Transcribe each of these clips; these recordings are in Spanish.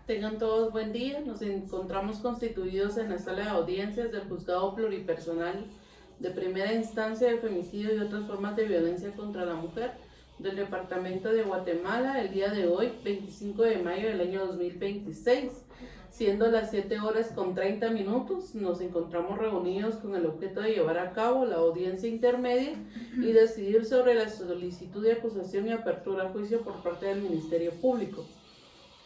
Tengan todos buen día. Nos encontramos constituidos en la sala de audiencias del Juzgado Pluripersonal de Primera Instancia de Femicidio y otras formas de violencia contra la mujer del Departamento de Guatemala el día de hoy, 25 de mayo del año 2026. Siendo las 7:30, nos encontramos reunidos con el objeto de llevar a cabo la audiencia intermedia y decidir sobre la solicitud de acusación y apertura a juicio por parte del Ministerio Público.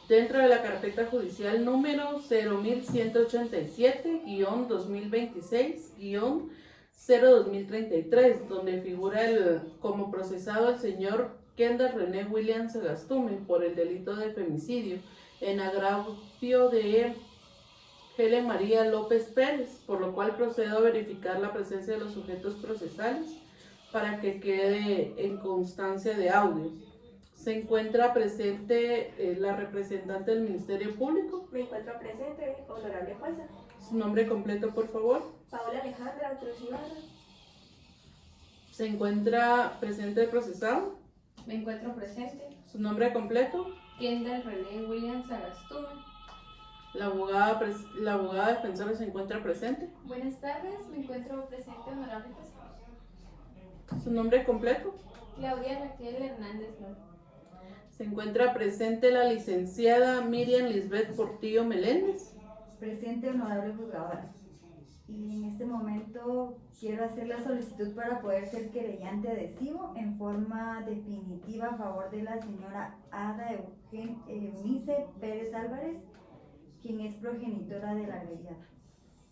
Dentro de la carpeta judicial número 01.187-2026-02033, donde figura como procesado el señor Kendall René William Sagastume por el delito de femicidio en agravio de Helen María López Pérez, por lo cual procedo a verificar la presencia de los sujetos procesales para que quede en constancia de audio. Se encuentra presente la representante del Ministerio Público. Me encuentro presente, honorable jueza. Su nombre completo, por favor. Paola Alejandra Cruz Ibarra. Se encuentra presente el procesado. Me encuentro presente. Su nombre completo. Kendall René William Sagastume. La abogada defensora se encuentra presente. Buenas tardes, me encuentro presente, honorable jueza. Su nombre completo. Claudia Raquel Hernández López. Se encuentra presente la licenciada Miriam Lisbeth Portillo Meléndez. Presente, honorable juzgadora. Y en este momento quiero hacer la solicitud para poder ser querellante adhesivo en forma definitiva a favor de la señora Ada Eunice Pérez Álvarez, quien es progenitora de la agraviada.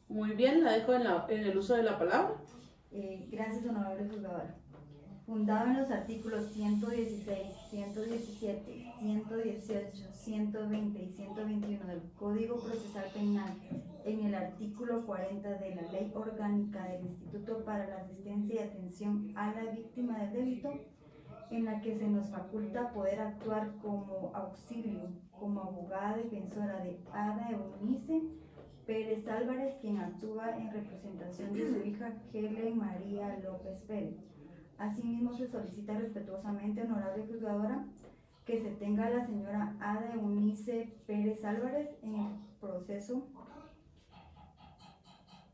Muy bien, la dejo en el uso de la palabra. Gracias, honorable juzgadora. Fundado en los artículos 116, 117, 118, 120 y 121 del Código Procesal Penal, en el artículo 40 de la Ley Orgánica del Instituto para la Asistencia y Atención a la Víctima del Delito, en la que se nos faculta poder actuar como auxilio, como abogada defensora de Ada Eunice Pérez Álvarez, quien actúa en representación de su hija Helen María López Pérez. Asimismo, se solicita respetuosamente, honorable juzgadora, que se tenga a la señora Ada Eunice Pérez Álvarez en el proceso,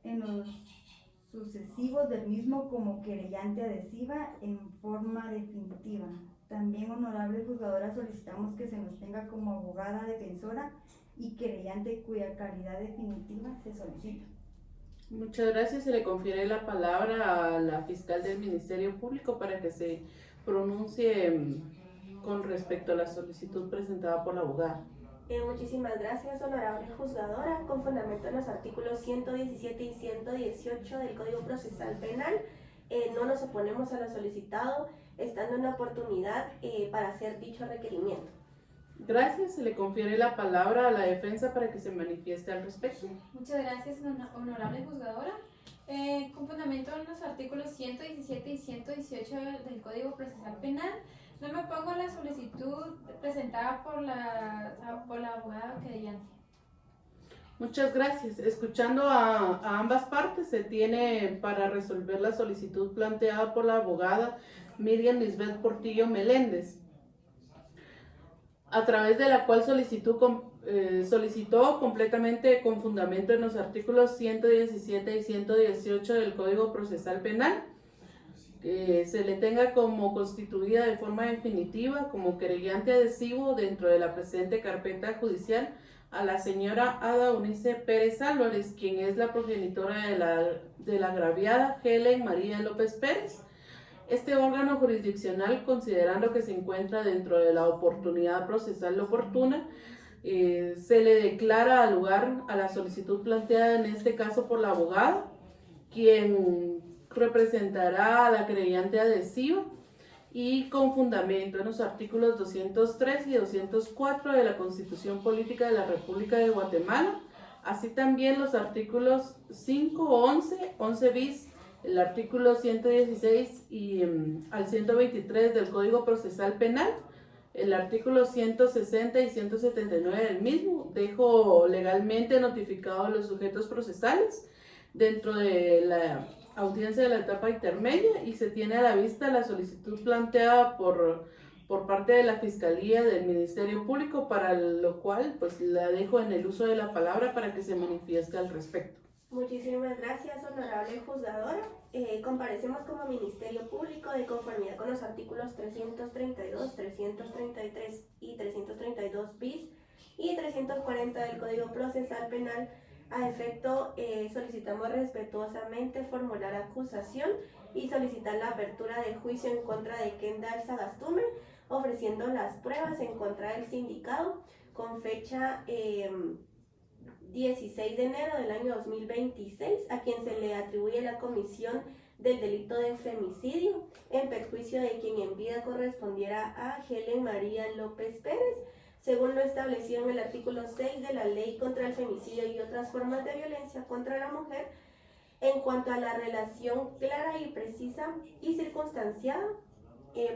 en los sucesivos del mismo, como querellante adhesiva en forma definitiva. También, honorable juzgadora, solicitamos que se nos tenga como abogada defensora y querellante cuya calidad definitiva se solicita. Muchas gracias. Se le confiere la palabra a la fiscal del Ministerio Público para que se pronuncie con respecto a la solicitud presentada por la abogada. Muchísimas gracias, honorable juzgadora. Con fundamento en los artículos 117 y 118 del Código Procesal Penal, no nos oponemos a lo solicitado, estando en la oportunidad para hacer dicho requerimiento. Gracias. Se le confiere la palabra a la defensa para que se manifieste al respecto. Muchas gracias, honorable juzgadora. Con fundamento en los artículos 117 y 118 del Código Procesal Penal, no me opongo a la solicitud presentada por la abogada querellante. Muchas gracias. Escuchando a ambas partes, se tiene para resolver la solicitud planteada por la abogada Miriam Lisbeth Portillo Meléndez, a través de la cual solicitó completamente con fundamento en los artículos 117 y 118 del Código Procesal Penal, que se le tenga como constituida de forma definitiva como querellante adhesivo dentro de la presente carpeta judicial a la señora Ada Eunice Pérez Álvarez, quien es la progenitora de la agraviada Helen María López Pérez. Este órgano jurisdiccional, considerando que se encuentra dentro de la oportunidad procesal oportuna, se le declara lugar a la solicitud planteada en este caso por la abogada, quien representará a la querellante adhesiva, y con fundamento en los artículos 203 y 204 de la Constitución Política de la República de Guatemala, así también los artículos 5, 11, 11 bis, el artículo 116 y al 123 del Código Procesal Penal, el artículo 160 y 179 del mismo. Dejo legalmente notificados los sujetos procesales dentro de la audiencia de la etapa intermedia y se tiene a la vista la solicitud planteada por por parte de la Fiscalía del Ministerio Público, para lo cual pues la dejo en el uso de la palabra para que se manifieste al respecto. Muchísimas gracias, honorable juzgadora. Comparecemos como Ministerio Público de conformidad con los artículos 332, 333 y 332 bis y 340 del Código Procesal Penal. A efecto, solicitamos respetuosamente formular acusación y solicitar la apertura de juicio en contra de Kendall Sagastume, ofreciendo las pruebas en contra del sindicado con fecha 16 de enero del año 2026, a quien se le atribuye la comisión del delito de femicidio en perjuicio de quien en vida correspondiera a Helen María López Pérez, según lo establecido en el artículo 6 de la Ley contra el Femicidio y otras formas de violencia contra la mujer, en cuanto a la relación clara y precisa y circunstanciada,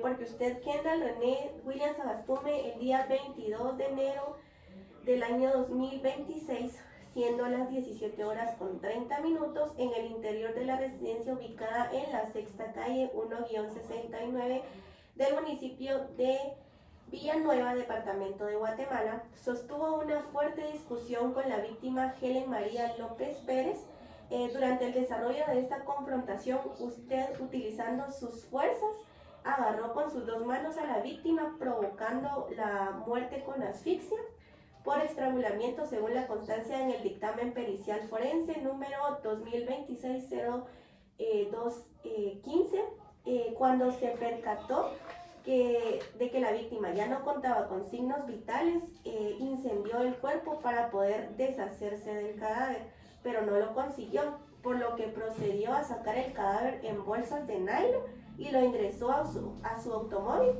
porque usted, Kendall René William Sagastume, el día 22 de enero del año 2026, siendo las 17 horas con 30 minutos, en el interior de la residencia ubicada en la sexta calle 1-69 del municipio de Villanueva, departamento de Guatemala, sostuvo una fuerte discusión con la víctima Helen María López Pérez. Durante el desarrollo de esta confrontación, usted, utilizando sus fuerzas, agarró con sus dos manos a la víctima, provocando la muerte con asfixia por estrangulamiento, según la constancia en el dictamen pericial forense número 2026-0215, cuando se percató de que la víctima ya no contaba con signos vitales, incendió el cuerpo para poder deshacerse del cadáver, pero no lo consiguió, por lo que procedió a sacar el cadáver en bolsas de nylon y lo ingresó a su automóvil,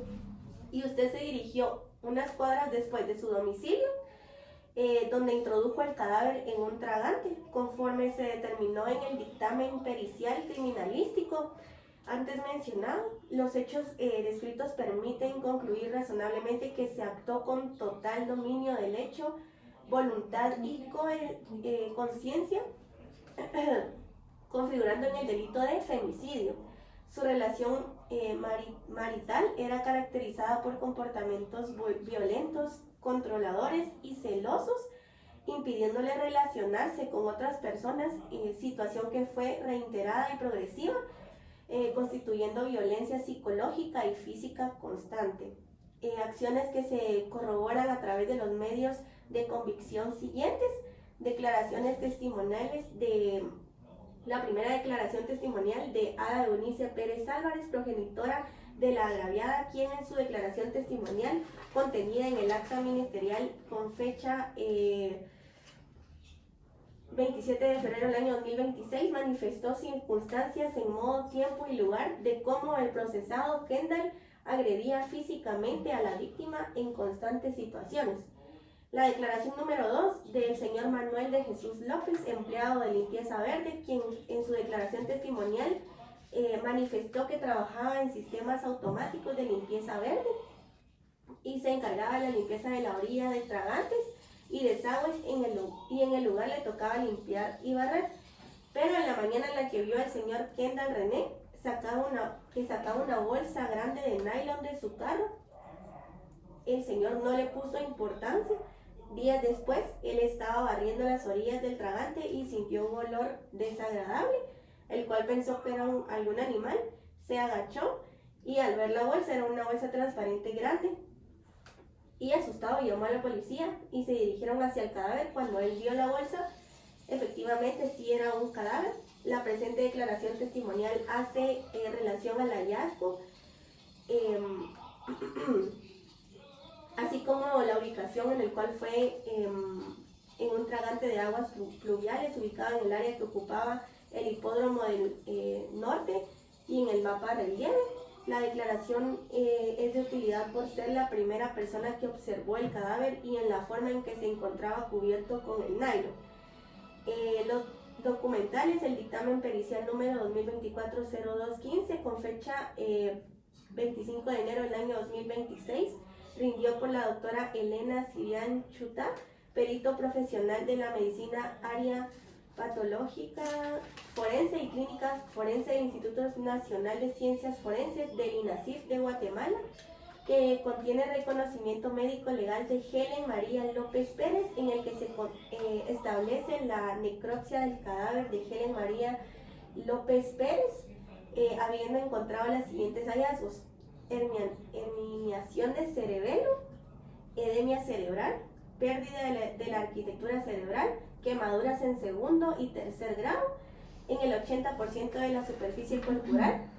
y usted se dirigió unas cuadras después de su domicilio, donde introdujo el cadáver en un tragante, conforme se determinó en el dictamen pericial criminalístico antes mencionado. Los hechos descritos permiten concluir razonablemente que se actuó con total dominio del hecho, voluntad y conciencia, configurando en el delito de femicidio. Su relación marital era caracterizada por comportamientos violentos, controladores y celosos, impidiéndole relacionarse con otras personas, situación que fue reiterada y progresiva, constituyendo violencia psicológica y física constante. Acciones que se corroboran a través de los medios de convicción siguientes: declaraciones testimoniales la primera declaración testimonial de Ada Eunice Pérez Álvarez, progenitora de la agraviada, quien en su declaración testimonial contenida en el acta ministerial con fecha 27 de febrero del año 2026, manifestó circunstancias en modo, tiempo y lugar de cómo el procesado Kendall agredía físicamente a la víctima en constantes situaciones. La declaración número 2 del señor Manuel de Jesús López, empleado de Limpieza Verde, quien en su declaración testimonial manifestó que trabajaba en sistemas automáticos de limpieza verde y se encargaba de la limpieza de la orilla de tragantes y desagües, y en el lugar le tocaba limpiar y barrer. Pero en la mañana en la que vio al señor Kendall René sacaba una bolsa grande de nylon de su carro, el señor no le puso importancia. Días después, él estaba barriendo las orillas del tragante y sintió un olor desagradable, el cual pensó que era algún animal. Se agachó y al ver la bolsa, era una bolsa transparente grande, y asustado llamó a la policía y se dirigieron hacia el cadáver. Cuando él vio la bolsa, efectivamente sí era un cadáver. La presente declaración testimonial hace relación al hallazgo, así como la ubicación en el cual fue en un tragante de aguas pluviales ubicado en el área que ocupaba el hipódromo del norte y en el mapa relieve. La declaración es de utilidad por ser la primera persona que observó el cadáver y en la forma en que se encontraba cubierto con el nylon. Los documentales, el dictamen pericial número 2024-0215 con fecha 25 de enero del año 2026, rindió por la doctora Elena Sirian Chutá, perito profesional de la medicina área patológica forense y clínica forense del Instituto Nacional de Ciencias Forenses del INACIF de Guatemala, que contiene reconocimiento médico legal de Helen María López Pérez, en el que se establece la necropsia del cadáver de Helen María López Pérez, habiendo encontrado los siguientes hallazgos: herniación de cerebelo, edemia cerebral, pérdida de la arquitectura cerebral, quemaduras en segundo y tercer grado en el 80% de la superficie corporal,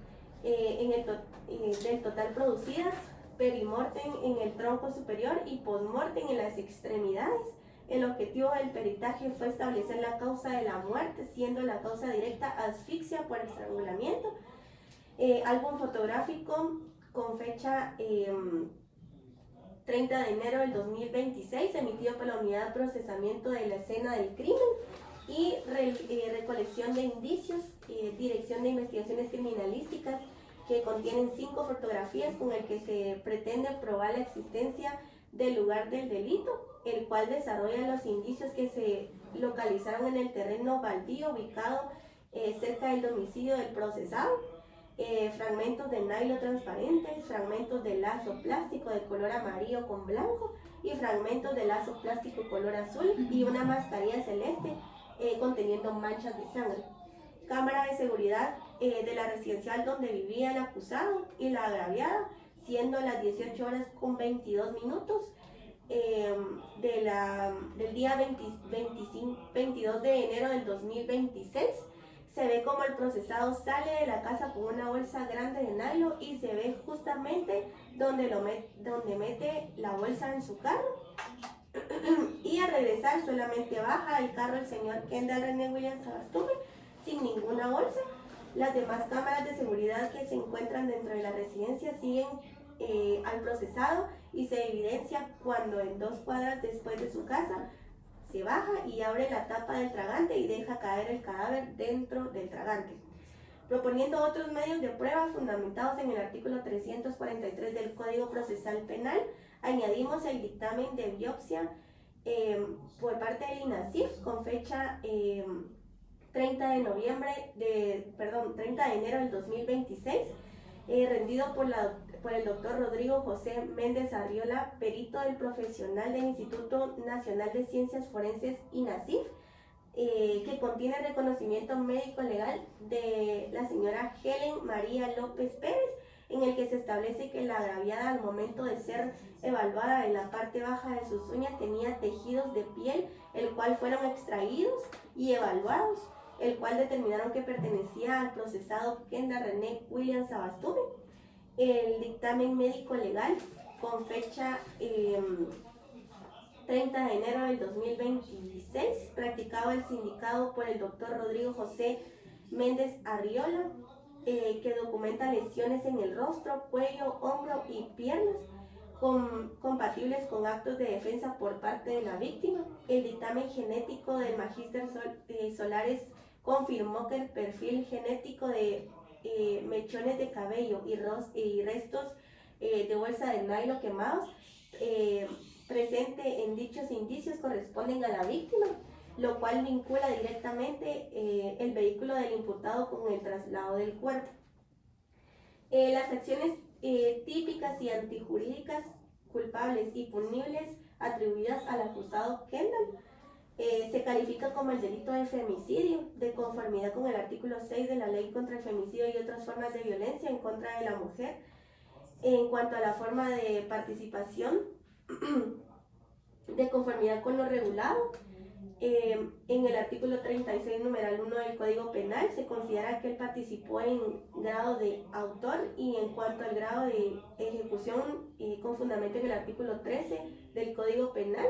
del total producidas, perimortem en el tronco superior y postmortem en las extremidades. El objetivo del peritaje fue establecer la causa de la muerte, siendo la causa directa asfixia por estrangulamiento. Álbum fotográfico con fecha 30 de enero del 2026, emitido por la Unidad de Procesamiento de la Escena del Crimen y recolección de indicios, Dirección de Investigaciones Criminalísticas, que contienen 5 fotografías con el que se pretende probar la existencia del lugar del delito, el cual desarrolla los indicios que se localizaron en el terreno baldío ubicado cerca del domicilio del procesado. Fragmentos de nylon transparentes, fragmentos de lazo plástico de color amarillo con blanco y fragmentos de lazo plástico color azul y una mascarilla celeste conteniendo manchas de sangre. Cámara de seguridad de la residencial donde vivía el acusado y la agraviada, siendo las 18 horas con 22 minutos del día 22 de enero del 2026. Se ve como el procesado sale de la casa con una bolsa grande de nylon y se ve justamente donde mete la bolsa en su carro. Y al regresar solamente baja del carro el señor Kendall René Williams Sabastume sin ninguna bolsa. Las demás cámaras de seguridad que se encuentran dentro de la residencia siguen al procesado y se evidencia cuando en 2 cuadras después de su casa se baja y abre la tapa del tragante y deja caer el cadáver dentro del tragante. Proponiendo otros medios de prueba fundamentados en el artículo 343 del Código Procesal Penal, añadimos el dictamen de biopsia por parte del INASIF con fecha 30 de enero del 2026, rendido por el doctor Rodrigo José Méndez Arriola, perito del profesional del Instituto Nacional de Ciencias Forenses INASIF, que contiene el reconocimiento médico legal de la señora Helen María López Pérez, en el que se establece que la agraviada al momento de ser evaluada en la parte baja de sus uñas tenía tejidos de piel, el cual fueron extraídos y evaluados, el cual determinaron que pertenecía al procesado Kendall René Williams Sabastume. El dictamen médico legal con fecha 30 de enero del 2026, practicado el sindicado por el doctor Rodrigo José Méndez Arriola, que documenta lesiones en el rostro, cuello, hombro y piernas compatibles con actos de defensa por parte de la víctima. El dictamen genético del magíster Solares confirmó que el perfil genético de mechones de cabello y restos de bolsa de nylon quemados presente en dichos indicios corresponden a la víctima, lo cual vincula directamente el vehículo del imputado con el traslado del cuerpo. Las acciones típicas y antijurídicas culpables y punibles atribuidas al acusado Kendall se califica como el delito de femicidio, de conformidad con el artículo 6 de la Ley contra el Femicidio y otras formas de violencia en contra de la mujer. En cuanto a la forma de participación, de conformidad con lo regulado, en el artículo 36, numeral 1 del Código Penal, se considera que él participó en grado de autor, y en cuanto al grado de ejecución, con fundamento en el artículo 13 del Código Penal,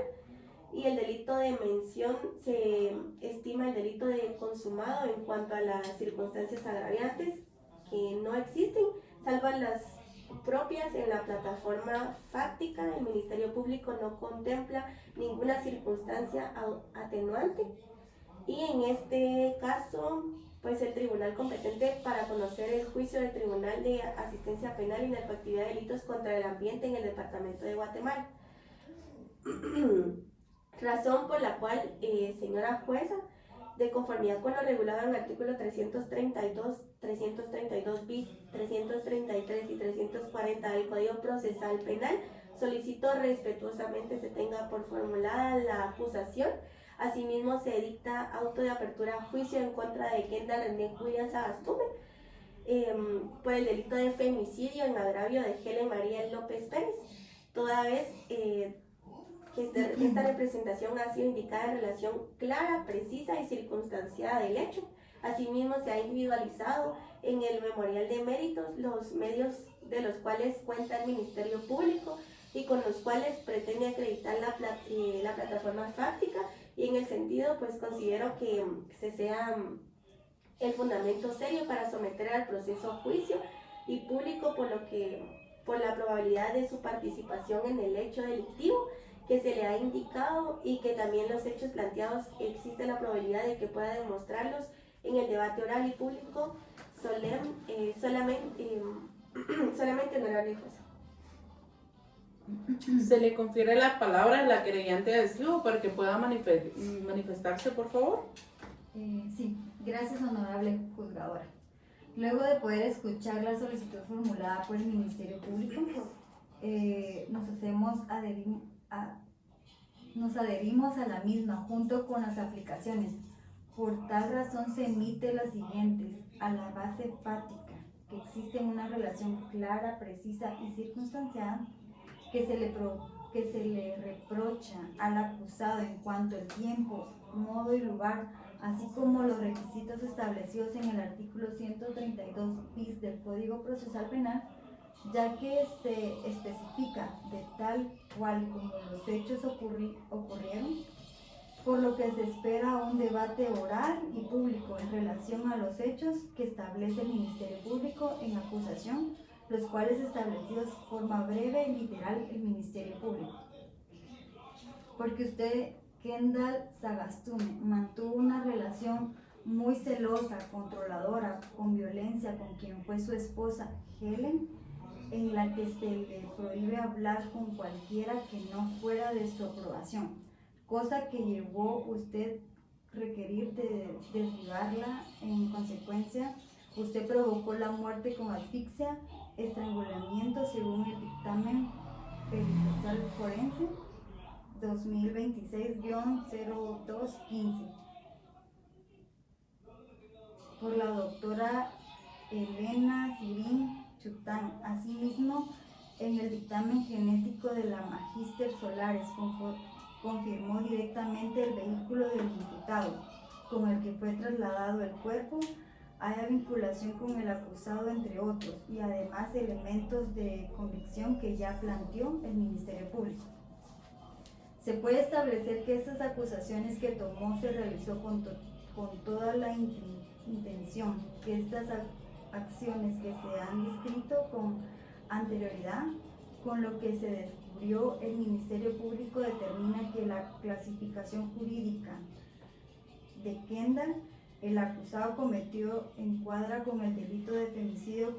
y el delito de mención se estima el delito de consumado en cuanto a las circunstancias agraviantes que no existen, salvo las propias en la plataforma fáctica. El Ministerio Público no contempla ninguna circunstancia atenuante, y en este caso pues el tribunal competente para conocer el juicio del Tribunal de Asistencia Penal y Inactividad de Delitos contra el Ambiente en el Departamento de Guatemala. Razón por la cual, señora jueza, de conformidad con lo regulado en el artículo 332, 332 bis, 333 y 340 del Código Procesal Penal, solicito respetuosamente se tenga por formulada la acusación. Asimismo, se dicta auto de apertura a juicio en contra de Kendall René Williams Sagastume por el delito de femicidio en agravio de Helen María López Pérez, toda vez que esta representación ha sido indicada en relación clara, precisa y circunstanciada del hecho. Asimismo, se ha individualizado en el memorial de méritos los medios de los cuales cuenta el Ministerio Público y con los cuales pretende acreditar la plataforma fáctica, y en el sentido pues considero que se sea el fundamento serio para someter al proceso juicio y público, por la probabilidad de su participación en el hecho delictivo que se le ha indicado, y que también los hechos planteados existe la probabilidad de que pueda demostrarlos en el debate oral y público solamente honorable juez. Se le confiere la palabra a la querellante Adeslu para que pueda manifestarse, por favor. Sí, gracias, honorable juzgadora. Luego de poder escuchar la solicitud formulada por el Ministerio Público, nos adherimos a la misma junto con las aplicaciones. Por tal razón se emite las siguientes: a la base fática, que existe una relación clara, precisa y circunstanciada que se le reprocha al acusado en cuanto al tiempo, modo y lugar, así como los requisitos establecidos en el artículo 132 bis del Código Procesal Penal, ya que se especifica de tal cual como los hechos ocurrieron, por lo que se espera un debate oral y público en relación a los hechos que establece el Ministerio Público en acusación, los cuales establecidos de forma breve y literal el Ministerio Público. Porque usted, Kendall Sagastume, mantuvo una relación muy celosa, controladora, con violencia con quien fue su esposa Helen, en la que se le prohíbe hablar con cualquiera que no fuera de su aprobación, cosa que llevó usted requerir de derribarla. En consecuencia, usted provocó la muerte con asfixia, estrangulamiento según el dictamen pericial forense 2026-0215 por la doctora Elena Sirín Chután. Asimismo, en el dictamen genético de la Magíster Solares confirmó directamente el vehículo del imputado con el que fue trasladado el cuerpo, haya vinculación con el acusado, entre otros, y además elementos de convicción que ya planteó el Ministerio Público. Se puede establecer que estas acusaciones que tomó se realizó con toda la intención, que estas acciones que se han descrito con anterioridad, con lo que se descubrió, el Ministerio Público determina que la clasificación jurídica de Kendall, el acusado cometió, encuadra con el delito de femicidio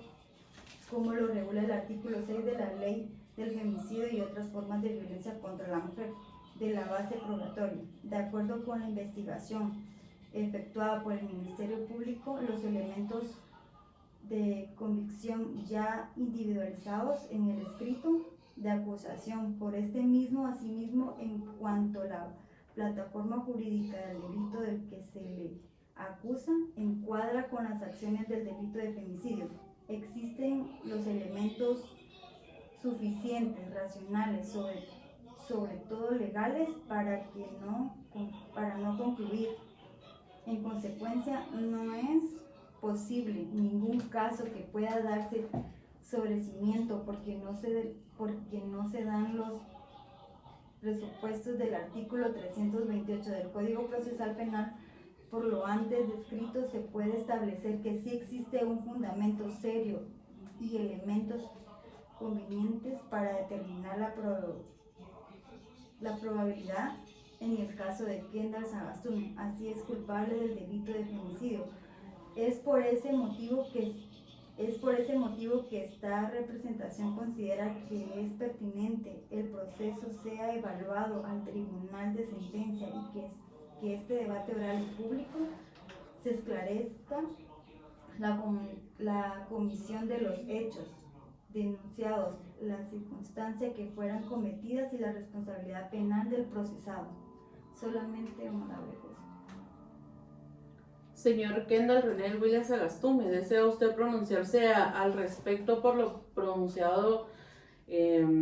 como lo regula el artículo 6 de la Ley del Femicidio y otras formas de violencia contra la mujer, de la base probatoria. De acuerdo con la investigación efectuada por el Ministerio Público, los elementos de convicción ya individualizados en el escrito de acusación por este mismo, asimismo, en cuanto a la plataforma jurídica del delito del que se le acusa, encuadra con las acciones del delito de femicidio. Existen los elementos suficientes, racionales, sobre todo legales, para no concluir. En consecuencia, no es posible ningún caso que pueda darse sobrecimiento porque no se dan los presupuestos del artículo 328 del Código Procesal Penal. Por lo antes descrito, se puede establecer que sí existe un fundamento serio y elementos convenientes para determinar la probabilidad en el caso de Kendall Sagastume, así es culpable del delito de femicidio. Es por ese motivo que esta representación considera que es pertinente el proceso sea evaluado al tribunal de sentencia y que este debate oral y público se esclarezca la comisión de los hechos denunciados, la circunstancia que fueran cometidas y la responsabilidad penal del procesado. Solamente, honorable juez. Señor Kendall René Williams Sagastume, ¿desea usted pronunciarse al respecto por lo pronunciado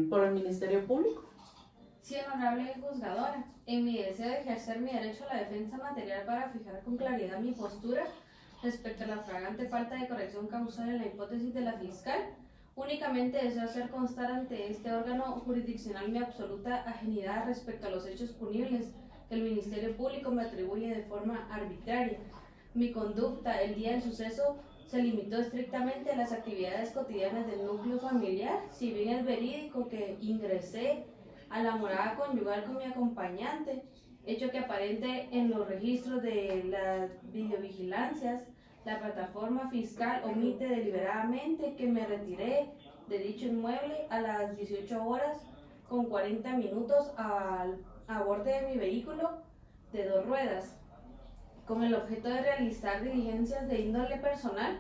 por el Ministerio Público? Sí, honorable juzgadora, en mi deseo de ejercer mi derecho a la defensa material para fijar con claridad mi postura respecto a la flagrante falta de corrección causal en la hipótesis de la fiscal, únicamente deseo hacer constar ante este órgano jurisdiccional mi absoluta ajenidad respecto a los hechos punibles que el Ministerio Público me atribuye de forma arbitraria. Mi conducta el día del suceso se limitó estrictamente a las actividades cotidianas del núcleo familiar, si bien es verídico que ingresé a la morada conyugal con mi acompañante, hecho que aparente en los registros de las videovigilancias, la plataforma fiscal omite deliberadamente que me retiré de dicho inmueble a las 18 horas con 40 minutos a bordo de mi vehículo de 2 ruedas, con el objeto de realizar diligencias de índole personal,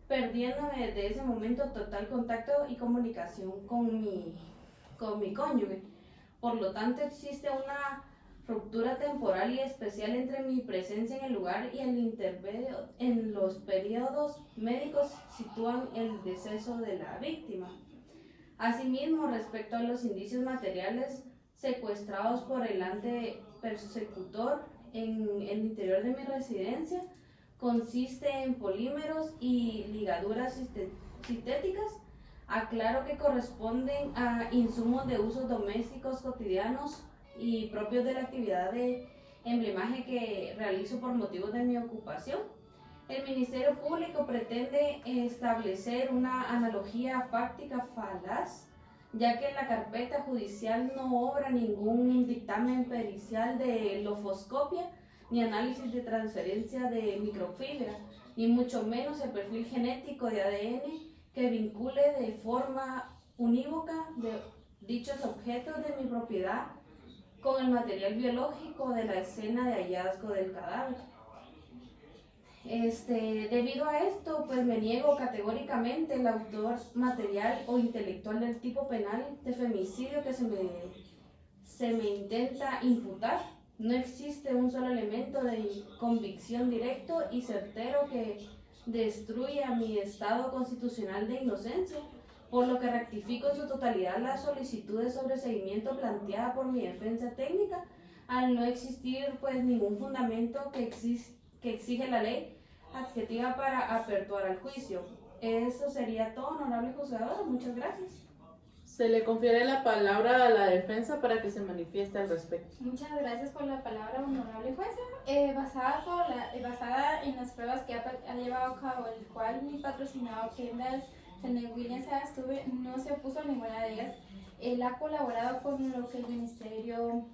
perdiéndome desde ese momento total contacto y comunicación con mi cónyuge. Por lo tanto, existe una ruptura temporal y especial entre mi presencia en el lugar y el intermedio en los periodos médicos sitúan el deceso de la víctima. Asimismo, respecto a los indicios materiales secuestrados por el ante persecutor en el interior de mi residencia, consiste en polímeros y ligaduras sintéticas. Aclaro que corresponden a insumos de usos domésticos cotidianos y propios de la actividad de emblemaje que realizo por motivos de mi ocupación. El Ministerio Público pretende establecer una analogía fáctica falaz, ya que en la carpeta judicial no obra ningún dictamen pericial de lofoscopia ni análisis de transferencia de microfibra, ni mucho menos el perfil genético de ADN que vincule de forma unívoca de dichos objetos de mi propiedad con el material biológico de la escena de hallazgo del cadáver. Debido a esto, pues me niego categóricamente el autor material o intelectual del tipo penal de femicidio que se me intenta imputar. No existe un solo elemento de convicción directo y certero que destruya mi estado constitucional de inocencia, por lo que rectifico en su totalidad la solicitud de sobreseimiento planteada por mi defensa técnica, al no existir pues ningún fundamento que exige la ley adjetiva para aperturar al juicio. Eso sería todo, honorable juzgadora. Muchas gracias. Se le confiere la palabra a la defensa para que se manifieste al respecto. Muchas gracias por la palabra, honorable jueza. Basada en las pruebas que ha llevado a cabo, el cual mi patrocinado Kendall René Williams Sagastume no se opuso a ninguna de ellas. Él ha colaborado con lo que el Ministerio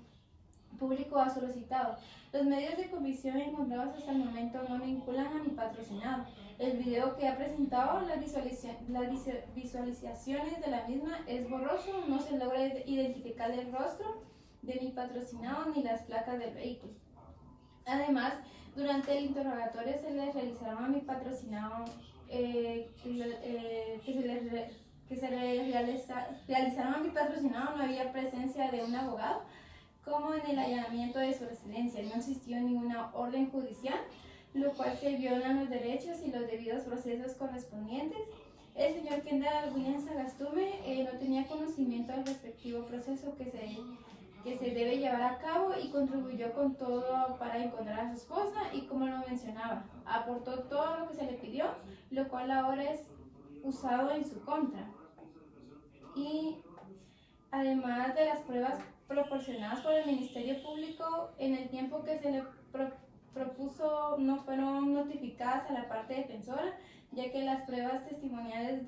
Público ha solicitado. Los medios de comisión encontrados hasta el momento no vinculan a mi patrocinado. El video que ha presentado, las visualizaciones de la misma es borroso, no se logra identificar el rostro de mi patrocinado ni las placas del vehículo. Además, durante el interrogatorio se le realizaron a mi patrocinado realizaron a mi patrocinado no había presencia de un abogado, como en el allanamiento de su residencia. No existió ninguna orden judicial, lo cual se violan los derechos y los debidos procesos correspondientes. El señor Kendall Williams Sagastume no tenía conocimiento del respectivo proceso que se debe llevar a cabo y contribuyó con todo para encontrar a su esposa y, como lo mencionaba, aportó todo lo que se le pidió, lo cual ahora es usado en su contra. Y además de las pruebas proporcionadas por el Ministerio Público, en el tiempo que se le propuso no fueron notificadas a la parte defensora, ya que las pruebas testimoniales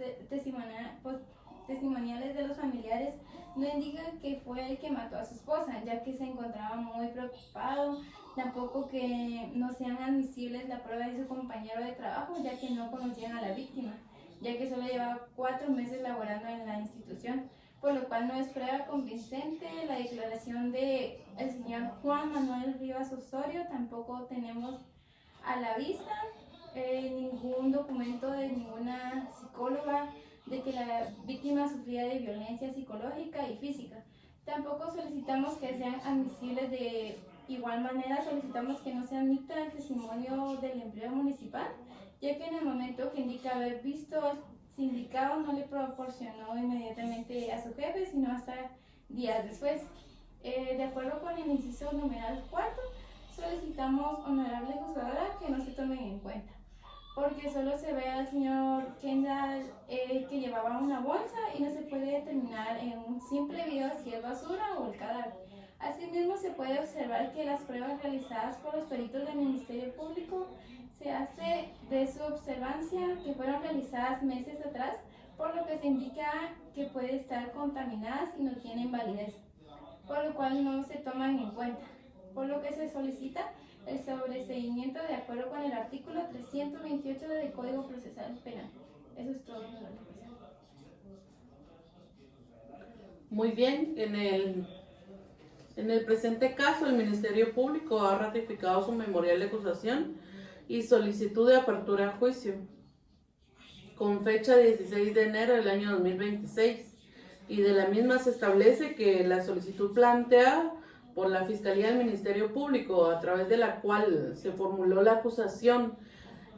de los familiares no indican que fue el que mató a su esposa, ya que se encontraba muy preocupado. Tampoco que no sean admisibles la prueba de su compañero de trabajo, ya que no conocían a la víctima, ya que solo llevaba 4 meses laborando en la institución. por lo cual no es prueba convincente. La declaración de el señor Juan Manuel Rivas Osorio tampoco tenemos a la vista, ningún documento de ninguna psicóloga de que la víctima sufría de violencia psicológica y física. Tampoco solicitamos que sean admisibles. De igual manera solicitamos que no se admita el testimonio del empleado municipal, ya que en el momento que indica haber visto al sindicado no le proporcionó inmediatamente a su jefe, sino hasta días después. De acuerdo con el inciso numeral 4, solicitamos, honorable juzgadora, que no se tomen en cuenta, porque solo se ve al señor Kendall que llevaba una bolsa y no se puede determinar en un simple video si es basura o el cadáver. Asimismo, se puede observar que las pruebas realizadas por los peritos del Ministerio Público se hace de su observancia que fueron realizadas meses atrás, por lo que se indica que puede estar contaminadas y no tienen validez, por lo cual no se toman en cuenta, por lo que se solicita el sobreseimiento de acuerdo con el artículo 328 del Código Procesal Penal. Eso es todo. Muy bien, en el presente caso, el Ministerio Público ha ratificado su memorial de acusación y solicitud de apertura a juicio con fecha 16 de enero del año 2026, y de la misma se establece que la solicitud planteada por la Fiscalía del Ministerio Público, a través de la cual se formuló la acusación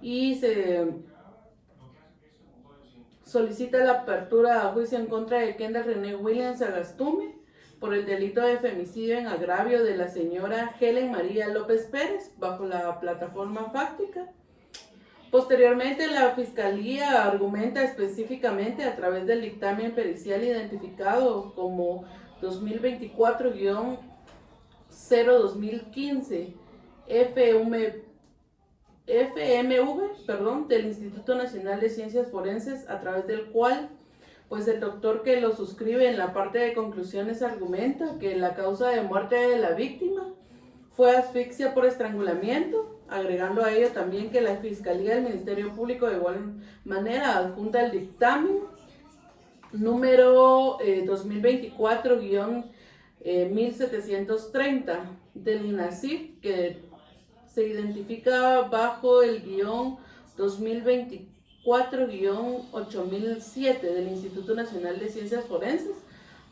y se solicita la apertura a juicio en contra de Kendall René Williams Sagastume por el delito de femicidio en agravio de la señora Helen María López Pérez bajo la plataforma fáctica. Posteriormente, la Fiscalía argumenta específicamente a través del dictamen pericial identificado como 2024-02015 FMV, del Instituto Nacional de Ciencias Forenses, a través del cual pues el doctor que lo suscribe en la parte de conclusiones argumenta que la causa de muerte de la víctima fue asfixia por estrangulamiento, agregando a ello también que la Fiscalía del Ministerio Público de igual manera adjunta el dictamen número 2024-1730 del INACIF, que se identifica bajo el guión 2024-8007 del Instituto Nacional de Ciencias Forenses,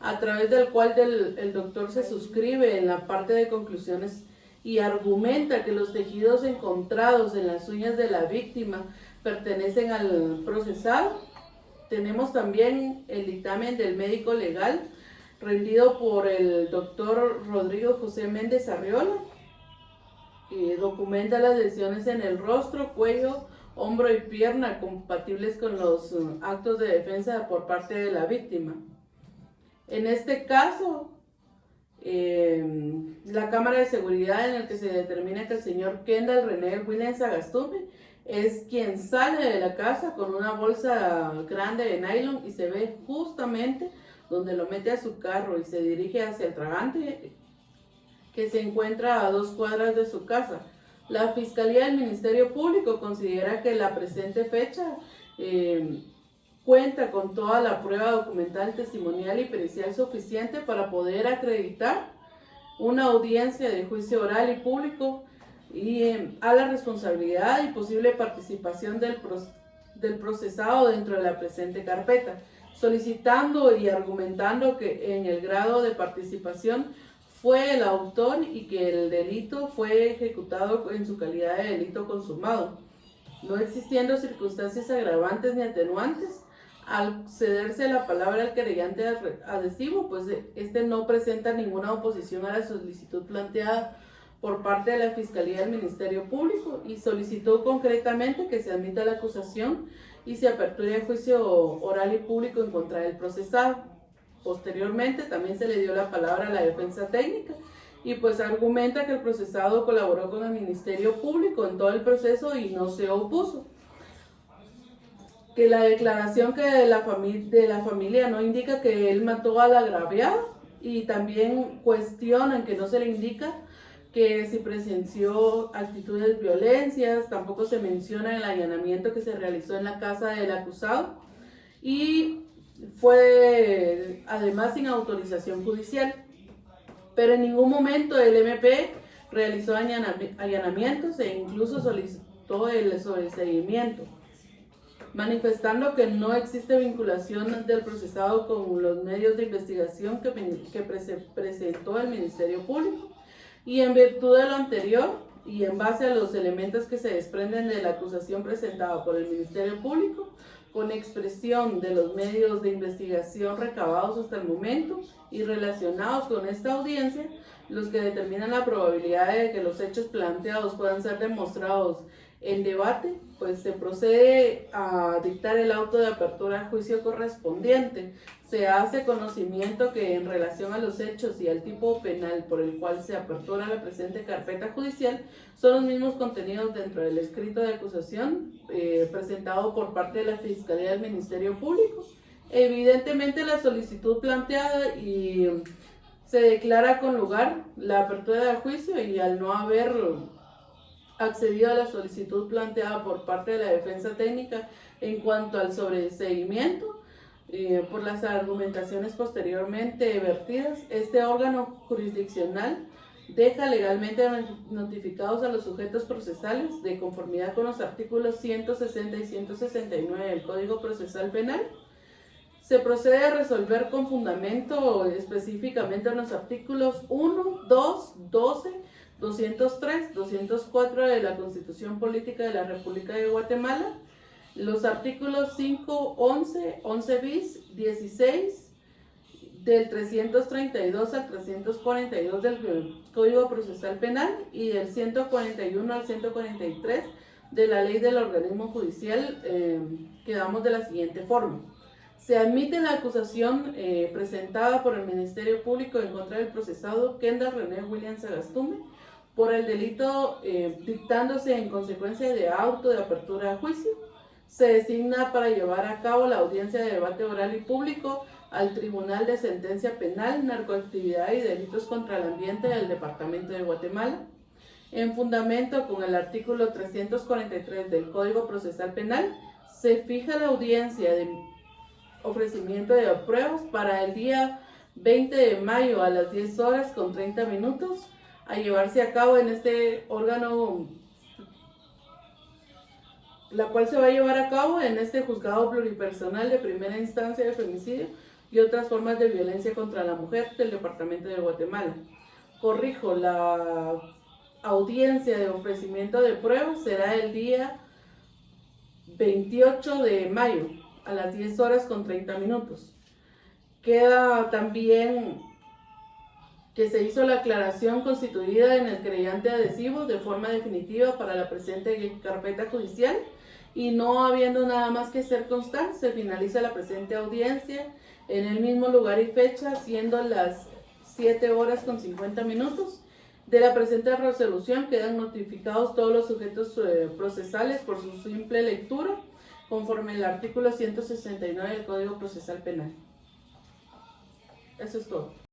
a través del cual el doctor se suscribe en la parte de conclusiones y argumenta que los tejidos encontrados en las uñas de la víctima pertenecen al procesado. Tenemos también el dictamen del médico legal rendido por el doctor Rodrigo José Méndez Arriola, que documenta las lesiones en el rostro, cuello, hombro y pierna compatibles con los actos de defensa por parte de la víctima. En este caso, la cámara de seguridad en el que se determina que el señor Kendall René Williams Sagastume es quien sale de la casa con una bolsa grande de nylon y se ve justamente donde lo mete a su carro y se dirige hacia el tragante que se encuentra a 2 cuadras de su casa. La Fiscalía del Ministerio Público considera que la presente fecha cuenta con toda la prueba documental, testimonial y pericial suficiente para poder acreditar una audiencia de juicio oral y público y a la responsabilidad y posible participación del procesado dentro de la presente carpeta, solicitando y argumentando que en el grado de participación fue el autor y que el delito fue ejecutado en su calidad de delito consumado, no existiendo circunstancias agravantes ni atenuantes. Al cederse la palabra al querellante adhesivo, pues este no presenta ninguna oposición a la solicitud planteada por parte de la Fiscalía del Ministerio Público y solicitó concretamente que se admita la acusación y se aperture el juicio oral y público en contra del procesado. Posteriormente también se le dio la palabra a la defensa técnica y pues argumenta que el procesado colaboró con el Ministerio Público en todo el proceso y no se opuso. Que la declaración que de la familia no indica que él mató al agraviado, y también cuestionan que no se le indica que si presenció actitudes de violencias, tampoco se menciona el allanamiento que se realizó en la casa del acusado, y fue además sin autorización judicial, pero en ningún momento el MP realizó allanamientos e incluso solicitó el sobreseimiento, manifestando que no existe vinculación del procesado con los medios de investigación que presentó el Ministerio Público, y en virtud de lo anterior y en base a los elementos que se desprenden de la acusación presentada por el Ministerio Público, con expresión de los medios de investigación recabados hasta el momento y relacionados con esta audiencia, los que determinan la probabilidad de que los hechos planteados puedan ser demostrados en debate, pues se procede a dictar el auto de apertura a juicio correspondiente. Se hace conocimiento que en relación a los hechos y al tipo penal por el cual se apertura la presente carpeta judicial, son los mismos contenidos dentro del escrito de acusación presentado por parte de la Fiscalía del Ministerio Público. Evidentemente la solicitud planteada y se declara con lugar la apertura de juicio, y al no haber accedido a la solicitud planteada por parte de la defensa técnica en cuanto al sobreseimiento, por las argumentaciones posteriormente vertidas, este órgano jurisdiccional deja legalmente notificados a los sujetos procesales, de conformidad con los artículos 160 y 169 del Código Procesal Penal. Se procede a resolver con fundamento específicamente en los artículos 1, 2, 12, 203, 204 de la Constitución Política de la República de Guatemala, los artículos 5, 11, 11 bis, 16, del 332 al 342 del Código Procesal Penal y del 141 al 143 de la Ley del Organismo Judicial, quedamos de la siguiente forma. Se admite la acusación presentada por el Ministerio Público en contra del procesado Kendall René William Sagastume por el delito dictándose en consecuencia de auto de apertura a juicio. Se designa para llevar a cabo la audiencia de debate oral y público al Tribunal de Sentencia Penal, Narcoactividad y Delitos contra el Ambiente del Departamento de Guatemala. En fundamento con el artículo 343 del Código Procesal Penal, se fija la audiencia de ofrecimiento de pruebas para el día 20 de mayo a las 10 horas con 30 minutos, a llevarse a cabo en este órgano, la cual se va a llevar a cabo en este juzgado pluripersonal de primera instancia de femicidio y otras formas de violencia contra la mujer del Departamento de Guatemala. Corrijo, la audiencia de ofrecimiento de pruebas será el día 28 de mayo a las 10 horas con 30 minutos. Queda también que se hizo la aclaración constituida en el creyente adhesivo de forma definitiva para la presente carpeta judicial, y no habiendo nada más que hacer constar, se finaliza la presente audiencia en el mismo lugar y fecha, siendo las 7 horas con 50 minutos. De la presente resolución quedan notificados todos los sujetos procesales por su simple lectura, conforme al artículo 169 del Código Procesal Penal. Eso es todo.